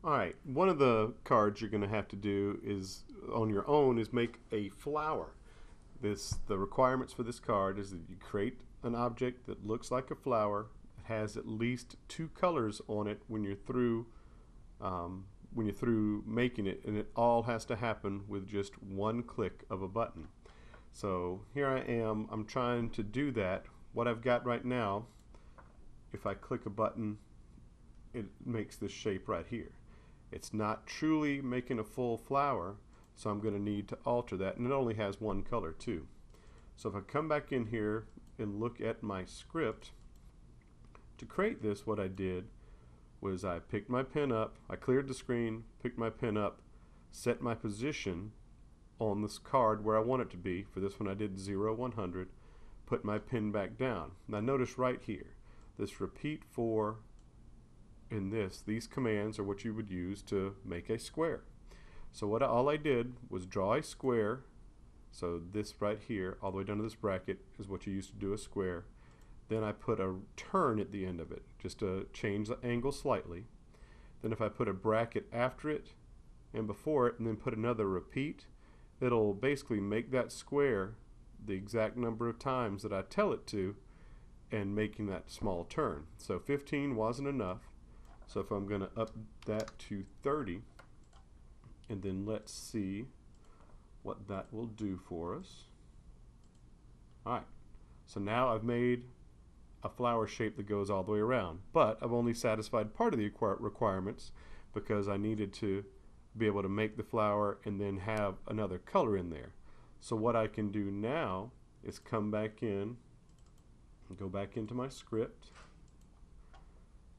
Alright, one of the cards you're going to have to do is on your own is make a flower. The requirements for this card is that you create an object that looks like a flower. It has at least two colors on it when you're through making it, and it all has to happen with just one click of a button. So here I am, I'm trying to do that. What I've got right now, if I click a button, it makes this shape right here. It's not truly making a full flower, so I'm going to need to alter that, and it only has one color too. So if I come back in here and look at my script, to create this, what I did was I picked my pen up, I cleared the screen, picked my pen up, set my position on this card where I want it to be. For this one I did 0, 100, put my pen back down. Now notice right here, this repeat for in these commands are what you would use to make a square. So all I did was draw a square. So this right here, all the way down to this bracket, is what you use to do a square. Then I put a turn at the end of it, just to change the angle slightly. Then if I put a bracket after it and before it, and then put another repeat, it'll basically make that square the exact number of times that I tell it to, and making that small turn. So 15 wasn't enough. So if I'm going to up that to 30, and then let's see what that will do for us. Alright, so now I've made a flower shape that goes all the way around, but I've only satisfied part of the requirements because I needed to be able to make the flower and then have another color in there. So what I can do now is come back in and go back into my script,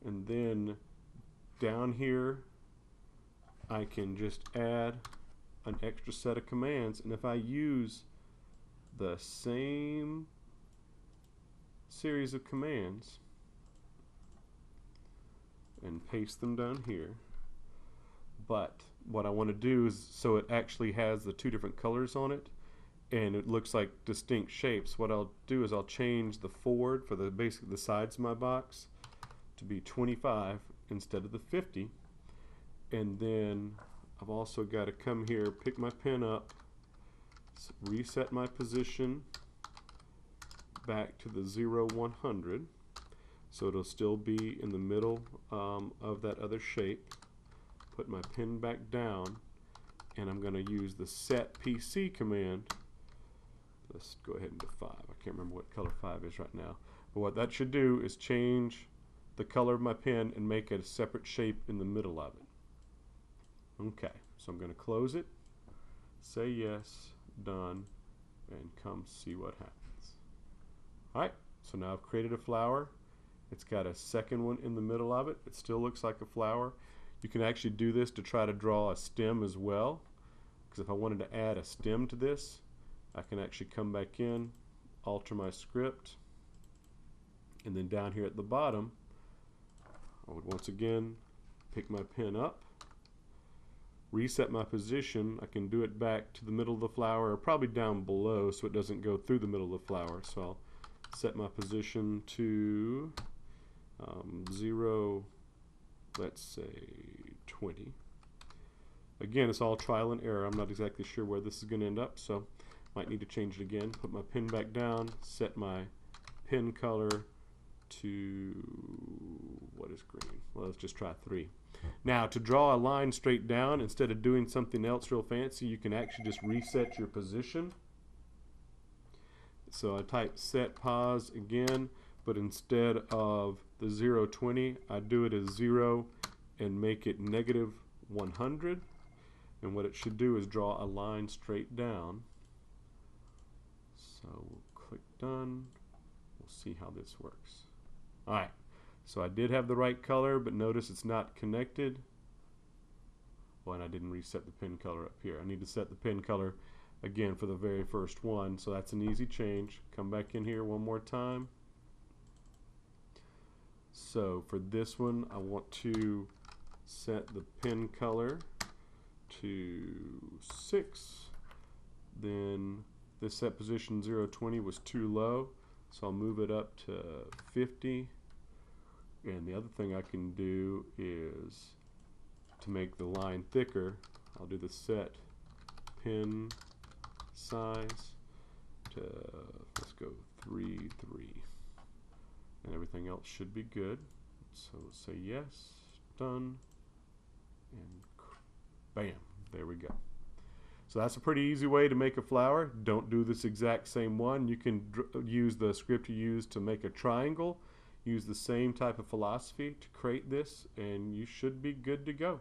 and then down here I can just add an extra set of commands, and if I use the same series of commands and paste them down here, but what I want to do is so it actually has the two different colors on it and it looks like distinct shapes, what I'll do is I'll change the forward for basically the sides of my box to be 25 instead of the 50, and then I've also got to come here, pick my pen up, reset my position back to the 0, 100, so it'll still be in the middle of that other shape. Put my pen back down, and I'm going to use the set PC command. Let's go ahead and do 5. I can't remember what color 5 is right now, but what that should do is change the color of my pen and make it a separate shape in the middle of it. Okay, so I'm going to close it, say yes, done, and come see what happens. Alright, so now I've created a flower. It's got a second one in the middle of it. It still looks like a flower. You can actually do this to try to draw a stem as well, because if I wanted to add a stem to this, I can actually come back in, alter my script, and then down here at the bottom I would once again pick my pen up, reset my position. I can do it back to the middle of the flower, or probably down below so it doesn't go through the middle of the flower. So I'll set my position to 0, let's say 20. Again, it's all trial and error. I'm not exactly sure where this is going to end up, so might need to change it again. Put my pen back down, set my pen color to, what is green? Well, let's just try 3. Now, to draw a line straight down, instead of doing something else real fancy, you can actually just reset your position. So I type set pause again, but instead of the 0, 20, I do it as 0 and make it negative 100. And what it should do is draw a line straight down. So we'll click done. We'll see how this works. Alright, so I did have the right color, but notice it's not connected. Well, and I didn't reset the pen color up here. I need to set the pen color again for the very first one, so that's an easy change. Come back in here one more time. So for this one, I want to set the pen color to 6. Then this set position 0, 20 was too low, so I'll move it up to 50. And the other thing I can do is to make the line thicker, I'll do the set pen size to, let's go 3, 3. And everything else should be good. So say yes, done, and bam, there we go. So that's a pretty easy way to make a flower. Don't do this exact same one. You can use the script you used to make a triangle. Use the same type of philosophy to create this, and you should be good to go.